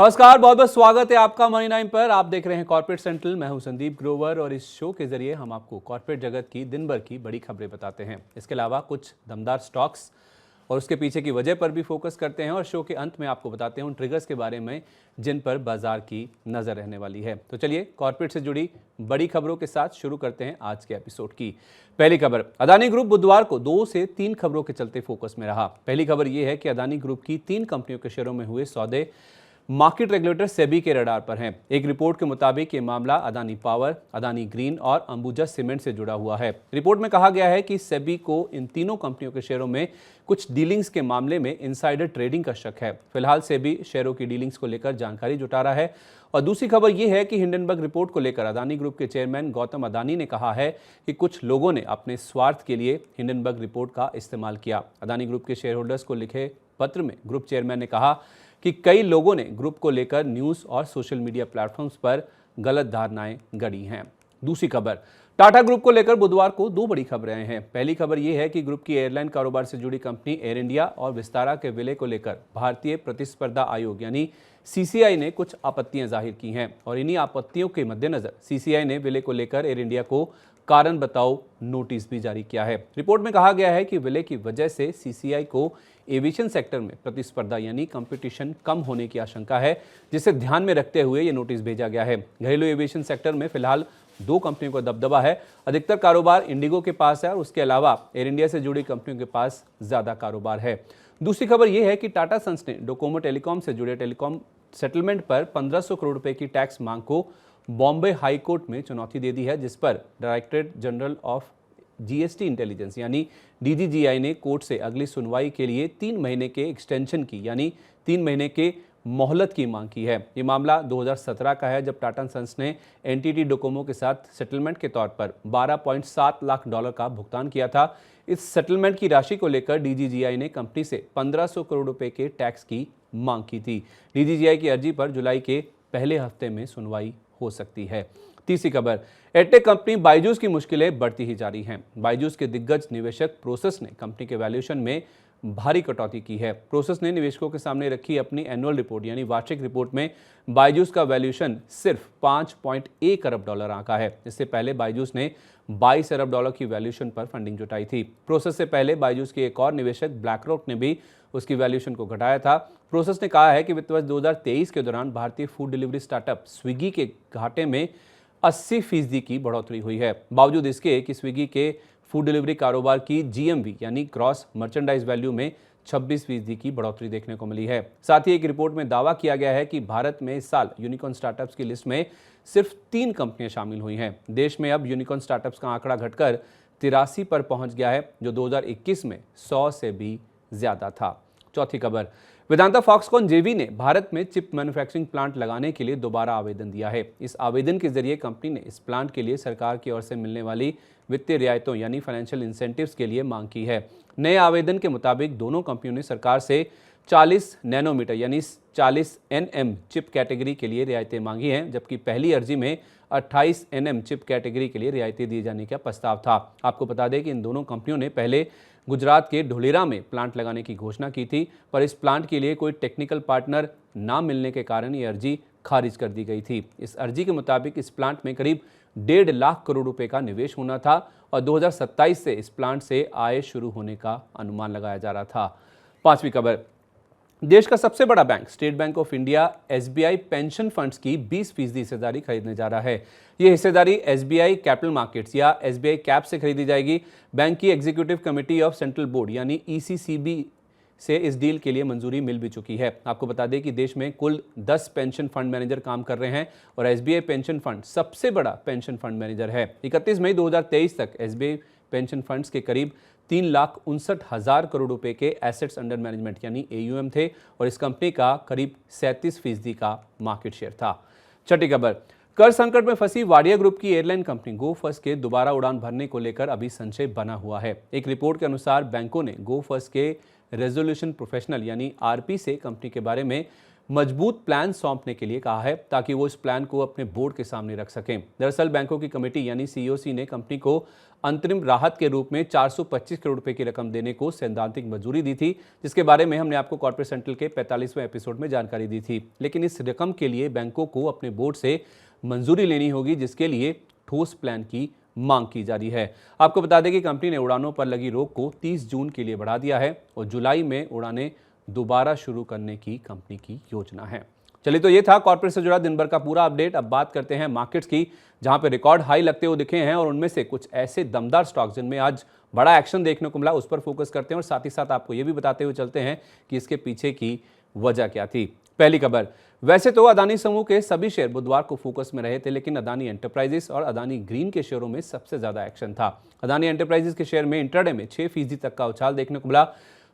नमस्कार, बहुत बहुत स्वागत है आपका मनी टाइम पर। आप देख रहे हैं कॉर्पोरेट सेंट्रल। मैं हूं संदीप ग्रोवर और इस शो के जरिए हम आपको कॉर्पोरेट जगत की दिन भर की बड़ी खबरें बताते हैं। इसके अलावा कुछ दमदार स्टॉक्स और उसके पीछे की वजह पर भी फोकस करते हैं और शो के अंत में आपको बताते हैं उन ट्रिगर्स के बारे में जिन पर बाजार की नजर रहने वाली है। तो चलिए कॉर्पोरेट से जुड़ी बड़ी खबरों के साथ शुरू करते हैं आज के एपिसोड की। पहली खबर, अदानी ग्रुप बुधवार को 2 से 3 खबरों के चलते फोकस में रहा। पहली खबर यह है कि अदानी ग्रुप की 3 कंपनियों के शेयरों में हुए सौदे मार्केट रेगुलेटर सेबी के रडार पर हैं। एक रिपोर्ट के मुताबिक ये मामला अदानी पावर, अदानी ग्रीन और अंबुजा सीमेंट से जुड़ा हुआ है। रिपोर्ट में कहा गया है कि सेबी को इन तीनों कंपनियों के शेयरों में कुछ डीलिंग्स के मामले में इनसाइडर ट्रेडिंग का शक है। फिलहाल सेबी शेयरों की डीलिंग्स को लेकर जानकारी जुटा रहा है। और दूसरी खबर यह है कि हिंडनबर्ग रिपोर्ट को लेकर अदानी ग्रुप के चेयरमैन गौतम अदानी ने कहा है कि कुछ लोगों ने अपने स्वार्थ के लिए हिंडनबर्ग रिपोर्ट का इस्तेमाल किया। अदानी ग्रुप के शेयर होल्डर्स को लिखे पत्र में ग्रुप चेयरमैन ने कहा कि कई लोगों ने ग्रुप को लेकर न्यूज़ और सोशल मीडिया प्लेटफॉर्म्स पर गलत धारणाएं गढ़ी हैं। दूसरी खबर, टाटा ग्रुप को लेकर बुधवार को 2 बड़ी खबरें आई हैं। पहली खबर यह है कि ग्रुप की एयरलाइन कारोबार से जुड़ी कंपनी एयर इंडिया और विस्तारा के विलय को लेकर भारतीय प्रतिस्पर्धा आयोग यानी सीसीआई ने कुछ आपत्तियां जाहिर की हैं और इन्हीं आपत्तियों के मद्देनजर सीसीआई ने विलय को लेकर एयर इंडिया को कारण बताओ नोटिस भी जारी किया है। रिपोर्ट में कहा गया है कि विलय की वजह से सीसीआई को एविएशन सेक्टर में प्रतिस्पर्धा यानी कंपटीशन कम होने की आशंका है, जिसे ध्यान में रखते हुए ये नोटिस भेजा गया है। घरेलू एविएशन सेक्टर में फिलहाल 2 कंपनियों का दबदबा है। अधिकतर कारोबार इंडिगो के पास है और उसके अलावा एयर इंडिया से जुड़ी कंपनियों के पास ज्यादा कारोबार है। दूसरी खबर यह है कि टाटा सन्स ने डोकोमो टेलीकॉम से जुड़े टेलीकॉम सेटलमेंट पर 1500 करोड़ रुपए की टैक्स मांग को बॉम्बे हाई कोर्ट में चुनौती दे दी है, जिस पर directorate general of GST intelligence यानी डीजीजीआई ने कोर्ट से अगली सुनवाई के लिए 3 महीने के एक्सटेंशन की यानी 3 महीने के मोहलत की मांग की है। ये मामला 2017 का है, जब टाटा सन्स ने एनटीटी डोकोमो के साथ सेटलमेंट के तौर पर $12.7 लाख का भुगतान किया था। इस सेटलमेंट की राशि को लेकर डीजीजीआई ने कंपनी से 1500 करोड़ रुपए के टैक्स की मांग की थी। डीजीजीआई की अर्जी पर जुलाई के पहले हफ्ते में सुनवाई हो सकती है। तीसरी खबर, एडटेक कंपनी बायजूस की मुश्किलें बढ़ती ही जा रही हैं। बायजूस के दिग्गज निवेशक प्रोसेस ने कंपनी के वैल्यूएशन में भारी कटौती की है। प्रोसेस ने निवेशकों के सामने रखी अपनी एनुअल रिपोर्ट यानी वार्षिक रिपोर्ट में बायजूस का वैल्यूएशन सिर्फ $5.1 अरब आंका है। इससे पहले बायजूस ने $22 अरब की वैल्यूएशन पर फंडिंग जुटाई थी। प्रोसेस से पहले बायजूस के एक और निवेशक ब्लैकरॉक ने भी उसकी वैल्यूएशन को घटाया था। प्रोसेस ने कहा है कि वित्त वर्ष 2023 के दौरान भारतीय फूड डिलीवरी स्टार्टअप स्विगी के घाटे में 80% की बढ़ोतरी हुई है। बावजूद इसके कि स्विगी के फूड डिलीवरी कारोबार की जीएमवी यानी ग्रॉस मर्चेंडाइज वैल्यू में 26% की बढ़ोतरी देखने को मिली है। साथ ही एक रिपोर्ट में दावा किया गया है कि भारत में इस साल यूनिकॉर्न स्टार्टअप्स की लिस्ट में सिर्फ 3 कंपनियां शामिल हुई हैं। देश में अब यूनिकॉर्न स्टार्टअप्स का आंकड़ा घटकर 83 पर पहुंच गया है, जो 2021 में 100 से भी ज्यादा था। चौथी खबर, वेदांता फॉक्सकॉन जेवी ने भारत में चिप मैन्युफैक्चरिंग प्लांट लगाने के लिए दोबारा आवेदन दिया है। इस आवेदन के जरिए कंपनी ने इस प्लांट के लिए सरकार की ओर से मिलने वाली वित्तीय रियायतों यानी फाइनेंशियल इंसेंटिव्स के लिए मांग की है। नए आवेदन के मुताबिक दोनों कंपनियों ने सरकार से 40 नैनोमीटर यानी 40 nm चिप कैटेगरी के लिए रियायतें मांगी हैं, जबकि पहली अर्जी में 28 nm चिप कैटेगरी के लिए रियायतें दिए जाने का प्रस्ताव था। आपको बता दें कि इन दोनों कंपनियों ने पहले गुजरात के ढोलेरा में प्लांट लगाने की घोषणा की थी, पर इस प्लांट के लिए कोई टेक्निकल पार्टनर ना मिलने के कारण ये अर्जी खारिज कर दी गई थी। इस अर्जी के मुताबिक इस प्लांट में करीब 1.5 लाख करोड़ रुपए का निवेश होना था और 2027 से इस प्लांट से आय शुरू होने का अनुमान लगाया जा रहा था। पांचवी खबर, देश का सबसे बड़ा bank state bank of India SBI pension funds की 20% हिस्सेदारी खरीदने जा रहा है। यह हिस्सेदारी एसबीआई कैपिटल मार्केट्स या एसबीआई कैप से खरीदी जाएगी। बैंक की executive committee of central board यानी ईसीसीबी से इस डील के लिए मंजूरी मिल भी चुकी है। आपको बता दें कि देश में कुल 10 पेंशन फंड मैनेजर काम कर रहे हैं और एसबीआई पेंशन फंड सबसे बड़ा पेंशन फंड मैनेजर है। 31 मई 2023 तक एसबीआई पेंशन फंड्स के करीब 3,59,000 करोड़ रुपए के एसेट्स अंडर मैनेजमेंट यानी एयूएम थे और इस कंपनी का करीब 37% का मार्केट शेयर था। छठी खबर, कर संकट में फंसी वाडिया ग्रुप की एयरलाइन कंपनी गो फर्स्ट के दोबारा उड़ान भरने को लेकर अभी संशय बना हुआ है। एक रिपोर्ट के अनुसार बैंकों ने गो फर्स्ट के रेजोल्यूशन प्रोफेशनल यानी आरपी से कंपनी के बारे में मजबूत प्लान सौंपने के लिए कहा है ताकि वो इस प्लान को अपने बोर्ड के सामने रख सकें। दरअसल बैंकों की कमेटी यानी सीईओसी ने कंपनी को अंतरिम राहत के रूप में 425 करोड़ रुपए की रकम देने को सैद्धांतिक मंजूरी दी थी, जिसके बारे में हमने आपको कॉर्पोरेट सेंट्रल के 45वें एपिसोड में जानकारी दी थी। लेकिन इस रकम के लिए बैंकों को अपने बोर्ड से मंजूरी लेनी होगी, जिसके लिए ठोस प्लान की मांग की जा रही है। आपको बता दें कि कंपनी ने उड़ानों पर लगी रोक को 30 जून के लिए बढ़ा दिया है और जुलाई में उड़ानें दोबारा शुरू करने की कंपनी की योजना है। चलिए, तो ये था कॉर्पोरेट से जुड़ा दिन भर का पूरा अपडेट। अब बात करते हैं मार्केट्स की, जहां पे रिकॉर्ड हाई लगते हुए दिखे हैं और उनमें से कुछ ऐसे दमदार स्टॉक्स जिनमें आज बड़ा एक्शन देखने को मिला, उस पर फोकस करते हैं और साथ ही साथ आपको ये भी बताते हुए चलते हैं कि इसके पीछे की वजह क्या थी। पहली खबर, वैसे तो अदानी समूह के सभी शेयर बुधवार को फोकस में रहे थे, लेकिन अदानी एंटरप्राइजेस और अदानी ग्रीन के शेयरों में सबसे ज्यादा एक्शन था। अदानी एंटरप्राइजेस के शेयर में इंट्राडे में 6% तक का उछाल देखने को मिला।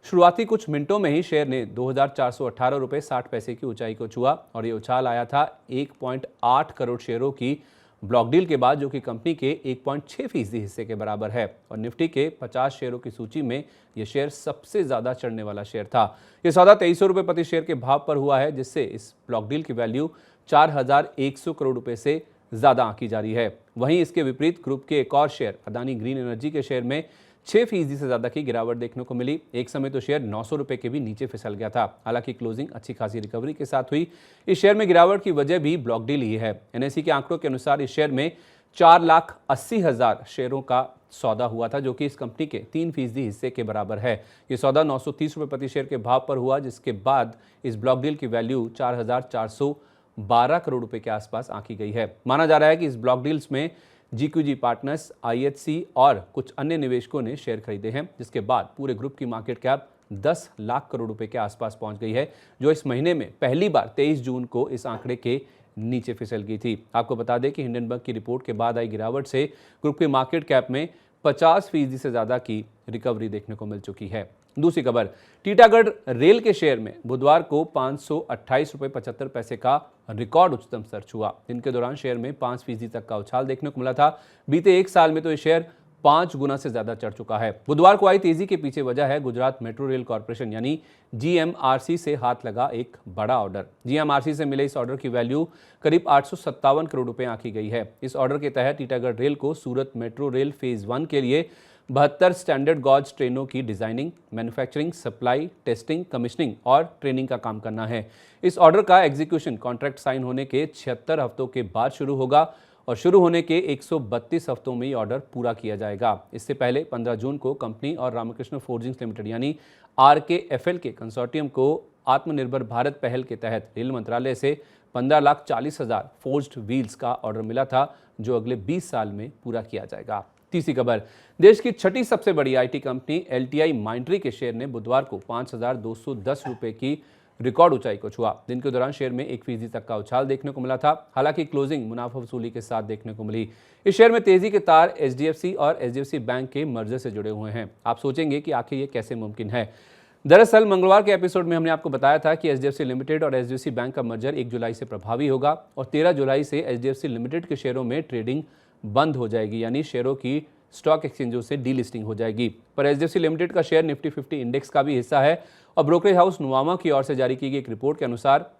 शुरुआती कुछ मिनटों में ही शेयर ने 2418 रुपए 60 पैसे की ऊंचाई को छुआ और ये उछाल आया था 1.8 करोड़ शेयरों की ब्लॉक डील के बाद, जो कि कंपनी के 1.6% हिस्से के बराबर है। और निफ्टी के 50 शेयरों की सूची में यह शेयर सबसे ज्यादा चढ़ने वाला शेयर था। यह सौदा 2300 रुपए प्रति शेयर के भाव पर हुआ है, जिससे इस ब्लॉक डील की वैल्यू 4100 करोड़ रुपए से ज्यादा आंकी जा रही है। वहीं इसके विपरीत ग्रुप के एक और शेयर अदानी ग्रीन एनर्जी के शेयर में 6% से ज्यादा की गिरावट देखने को मिली। एक समय तो शेयर 900 रुपए के भी नीचे फिसल गया था। हालांकि क्लोजिंग अच्छी खासी रिकवरी के साथ हुई। इस शेयर में गिरावट की वजह भी ब्लॉक डील ही है। एनएसई के आंकड़ों के अनुसार इस शेयर में 4,80,000 शेयरों का सौदा हुआ था, जो कि इस कंपनी के 3% हिस्से के बराबर है। ये सौदा 930 रुपए प्रति शेयर के भाव पर हुआ, जिसके बाद इस ब्लॉक डील की वैल्यू 4,412 करोड़ रुपए के आसपास आंकी गई है। माना जा रहा है कि इस ब्लॉक डील्स में जीक्यूजी पार्टनर्स, आईएचसी और कुछ अन्य निवेशकों ने शेयर खरीदे हैं, जिसके बाद पूरे ग्रुप की मार्केट कैप 10 लाख करोड़ रुपए के आसपास पहुंच गई है, जो इस महीने में पहली बार 23 जून को इस आंकड़े के नीचे फिसल गई थी। आपको बता दें कि हिंडनबर्ग की रिपोर्ट के बाद आई गिरावट से ग्रुप की मार्केट कैप में 50% से ज्यादा की रिकवरी देखने को मिल चुकी है। दूसरी खबर, टीटागढ़ रेल के शेयर में बुधवार को 528 रुपए 75 पैसे का रिकॉर्ड उच्चतम स्तर छुआ। दिन के दौरान शेयर में 5% तक का उछाल देखने को मिला था। बीते एक साल में तो ये शेयर 5 गुना से ज्यादा चढ़ चुका है। बुधवार को आई तेजी के पीछे वजह है गुजरात मेट्रो रेल कॉर्पोरेशन यानी जीएमआरसी से हाथ लगा एक बड़ा ऑर्डर। जीएमआरसी से मिले इस ऑर्डर की वैल्यू करीब 857 करोड़ रुपए आंकी गई है। इस ऑर्डर के तहत टीटागढ़ रेल को सूरत मेट्रो रेल फेज 1 के लिए 72 स्टैंडर्ड गॉज ट्रेनों की designing, manufacturing, supply, testing, commissioning और ट्रेनिंग का काम करना है। इस ऑर्डर का एग्जीक्यूशन कॉन्ट्रैक्ट साइन होने के 76 हफ्तों के बाद शुरू होगा और शुरू होने के 132 हफ्तों में ये ऑर्डर पूरा किया जाएगा। इससे पहले 15 जून को कंपनी और रामकृष्ण फोर्जिंग्स लिमिटेड यानी RKFL के कंसोर्टियम को आत्मनिर्भर भारत पहल के तहत रेल मंत्रालय से 15,40,000 फोर्ज्ड व्हील्स का ऑर्डर मिला था, जो अगले 20 साल में पूरा किया जाएगा। तीसरी खबर, देश की छठी सबसे बड़ी आईटी कंपनी LTI माइंड्री के शेयर ने बुधवार को 5,210 रुपए की रिकॉर्ड ऊंचाई को छुआ। दिन के दौरान शेयर में 1% तक का उछाल देखने को मिला था। हालांकि क्लोजिंग मुनाफा वसूली के साथ देखने को मिली। इस शेयर में तेजी के तार HDFC और HDFC बैंक के मर्जर से जुड़े हुए हैं। आप सोचेंगे कि आखिर ये कैसे मुमकिन है। दरअसल मंगलवार के एपिसोड में हमने आपको बताया था कि HDFC लिमिटेड और HDFC बैंक का मर्जर 1 जुलाई से प्रभावी होगा और 13 जुलाई से HDFC लिमिटेड के शेयरों में ट्रेडिंग बंद हो जाएगी, यानी शेयरों की स्टॉक एक्सचेंजों से डीलिस्टिंग हो जाएगी। पर HDFC लिमिटेड का शेयर निफ्टी 50 इंडेक्स का भी हिस्सा है और ब्रोकरेज हाउस नुवामा की ओर से जारी की गई एक रिपोर्ट के अनुसार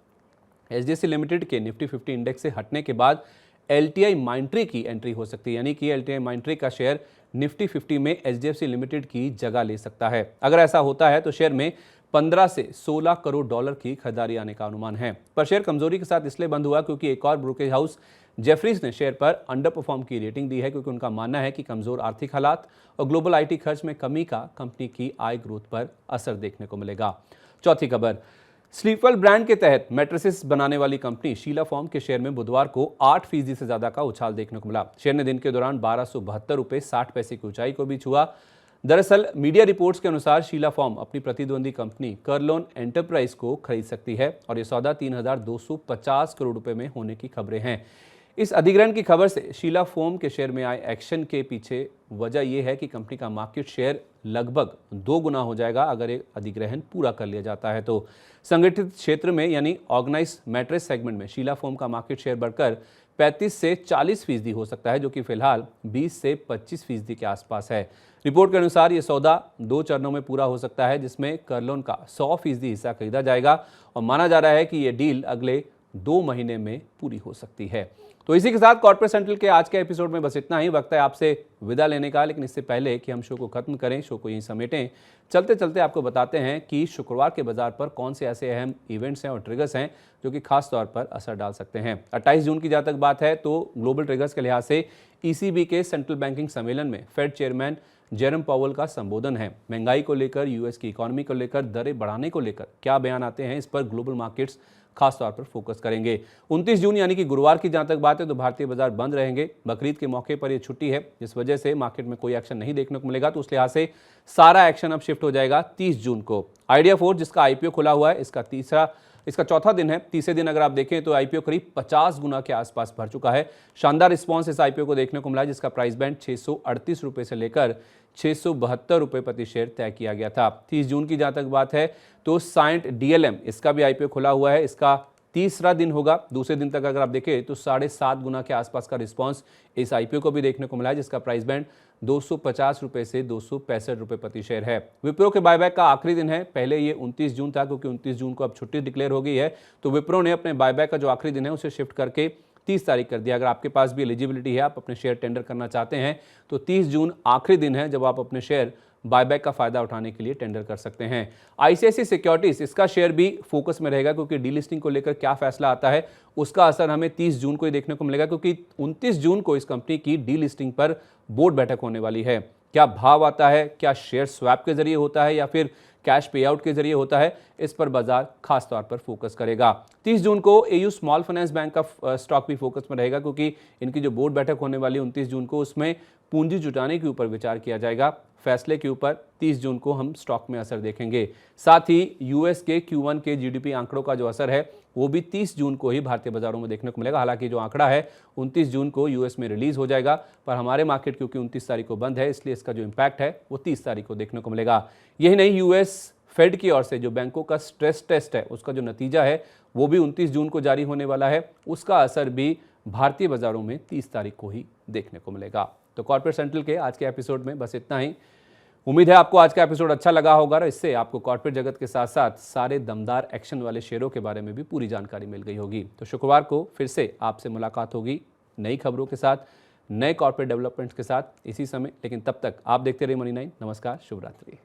HDFC लिमिटेड के निफ्टी 50 इंडेक्स से हटने के बाद LTI माइंड्री की एंट्री हो सकती है, यानी कि LTI माइंड्री का शेयर निफ्टी 50 में HDFC लिमिटेड की जगह ले सकता है। अगर ऐसा होता है तो शेयर में 15 से 16 करोड़ डॉलर की खरीदारी आने का अनुमान है। पर शेयर कमजोरी के साथ इसलिए बंद हुआ क्योंकि एक और ब्रोकरेज हाउस जेफरीज ने शेयर पर अंडर परफॉर्म की रेटिंग दी है, क्योंकि उनका मानना है कि कमजोर आर्थिक हालात और ग्लोबल आईटी खर्च में कमी का कंपनी की आय ग्रोथ पर असर देखने को मिलेगा। चौथी खबर, स्लीपवेल ब्रांड के तहत मैट्रेसेस बनाने वाली कंपनी शीला फोम के शेयर में बुधवार को 8% से ज्यादा का उछाल देखने को मिला। शेयर ने दिन के दौरान 1272 रुपए 60 पैसे की ऊंचाई को भी छुआ। दरअसल मीडिया रिपोर्ट्स के अनुसार शीला फोम अपनी प्रतिद्वंदी कंपनी करलोन एंटरप्राइज को खरीद सकती है और यह सौदा 3,250 करोड़ रुपए में होने की खबरें हैं। इस अधिग्रहण की खबर से शीला फोम के शेयर में आए एक्शन के पीछे वजह यह है कि कंपनी का मार्केट शेयर लगभग 2 गुना हो जाएगा अगर एक अधिग्रहण पूरा कर लिया जाता है। तो संगठित क्षेत्र में यानी ऑर्गेनाइज मैट्रेस सेगमेंट में शीला फोम का मार्केट शेयर बढ़कर 35 से 40% हो सकता है, जो कि फिलहाल 20 से 25% के आसपास है। रिपोर्ट के अनुसार ये सौदा 2 चरणों में पूरा हो सकता है, जिसमें कर्लोन का 100% हिस्सा खरीदा जाएगा और माना जा रहा है कि ये डील अगले 2 महीने में पूरी हो सकती है। तो इसी के साथ कॉर्पोरेट सेंट्रल के आज के एपिसोड में बस इतना ही। वक्त है आपसे विदा लेने का, लेकिन इससे पहले कि हम शो को खत्म करें, शो को यहीं समेटें, चलते चलते आपको बताते हैं कि शुक्रवार के बाजार पर कौन से ऐसे अहम इवेंट्स हैं और ट्रिगर्स हैं जो कि खास तौर पर असर डाल सकते हैं। 28 जून की जहाँ तक बात है तो ग्लोबल ट्रिगर्स के लिहाज से ईसीबी के सेंट्रल बैंकिंग सम्मेलन में फेड चेयरमैन जेरम पावेल का संबोधन है। महंगाई को लेकर, यूएस की इकोनॉमी को लेकर, दरें बढ़ाने को लेकर क्या बयान आते हैं, इस पर ग्लोबल मार्केट्स खास तौर पर फोकस करेंगे। 29 जून यानी कि गुरुवार की जहां तक बात है तो भारतीय बाजार बंद रहेंगे। बकरीद के मौके पर यह छुट्टी है, जिस वजह से मार्केट में कोई एक्शन नहीं देखने को मिलेगा, तो उस लिहाज से सारा एक्शन अब शिफ्ट हो जाएगा 30 जून को। आइडिया 4 जिसका आईपीओ खुला हुआ है, इसका चौथा दिन है। तीसरे दिन अगर आप देखें तो आईपीओ करीब 50 गुना के आसपास भर चुका है। शानदार रिस्पांस इस आईपीओ को देखने को मिला, जिसका प्राइस बैंड 638 रुपए से लेकर 672 रुपए प्रति शेयर तय किया गया था। 30 जून की जहां तक बात है तो साइंट डीएलएम, इसका भी आईपीओ खुला हुआ है। इसका तीसरा दिन होगा। दूसरे दिन तक अगर आप देखें तो 7.5 गुना के आसपास का रिस्पांस इस आईपीओ को भी देखने को मिला है, जिसका प्राइस बैंड 250 रुपए से 265 रुपए प्रति शेयर है। विप्रो के बायबैक का आखिरी दिन है। पहले ये 29 जून था, क्योंकि 29 जून को अब छुट्टी डिक्लेयर हो गई है, तो विप्रो ने अपने बायबैक का जो आखिरी दिन है उसे शिफ्ट करके 30 तारीख कर दिया। अगर आपके पास भी एलिजिबिलिटी है, आप अपने शेयर टेंडर करना चाहते हैं, तो 30 जून आखिरी दिन है जब आप अपने शेयर बायबैक का फायदा उठाने के लिए टेंडर कर सकते हैं। आईसीआईसीआई सिक्योरिटीज, इसका शेयर भी फोकस में रहेगा, क्योंकि डीलिस्टिंग को लेकर क्या फैसला आता है उसका असर हमें 30 जून को ही देखने को मिलेगा, क्योंकि 29 जून को इस कंपनी की डीलिस्टिंग पर बोर्ड बैठक होने वाली है। क्या भाव आता है, क्या शेयर स्वैप के जरिए होता है या फिर कैश पे आउट के जरिए होता है, इस पर बाजार खास तौर पर फोकस करेगा। 30 जून को एयू स्मॉल फाइनेंस बैंक का स्टॉक भी फोकस में रहेगा, क्योंकि इनकी जो बोर्ड बैठक होने वाली 29 जून को, उसमें पूंजी जुटाने के ऊपर विचार किया जाएगा। फैसले के ऊपर 30 जून को हम स्टॉक में असर देखेंगे। साथ ही यूएस के Q1 के जीडीपी आंकड़ों का जो असर है वो भी 30 जून को ही भारतीय बाजारों में देखने को मिलेगा। हालांकि जो आंकड़ा है 29 जून को यूएस में रिलीज हो जाएगा, पर हमारे मार्केट क्योंकि 29 तारीख को बंद है, इसलिए इसका जो इम्पैक्ट है वो 30 तारीख को देखने को मिलेगा। यही नहीं, यूएस फेड की ओर से जो बैंकों का स्ट्रेस टेस्ट है उसका जो नतीजा है वो भी 29 जून को जारी होने वाला है। उसका असर भी भारतीय बाजारों में 30 तारीख को ही देखने को मिलेगा। तो कॉर्पोरेट सेंट्रल के आज के एपिसोड में बस इतना ही। उम्मीद है आपको आज का एपिसोड अच्छा लगा होगा और इससे आपको कॉर्पोरेट जगत के साथ साथ सारे दमदार एक्शन वाले शेयरों के बारे में भी पूरी जानकारी मिल गई होगी। तो शुक्रवार को फिर से आपसे मुलाकात होगी नई खबरों के साथ, नए कॉर्पोरेट डेवलपमेंट्स के साथ इसी समय। लेकिन तब तक आप देखते रहिए मनी 9। नमस्कार, शुभ रात्रि।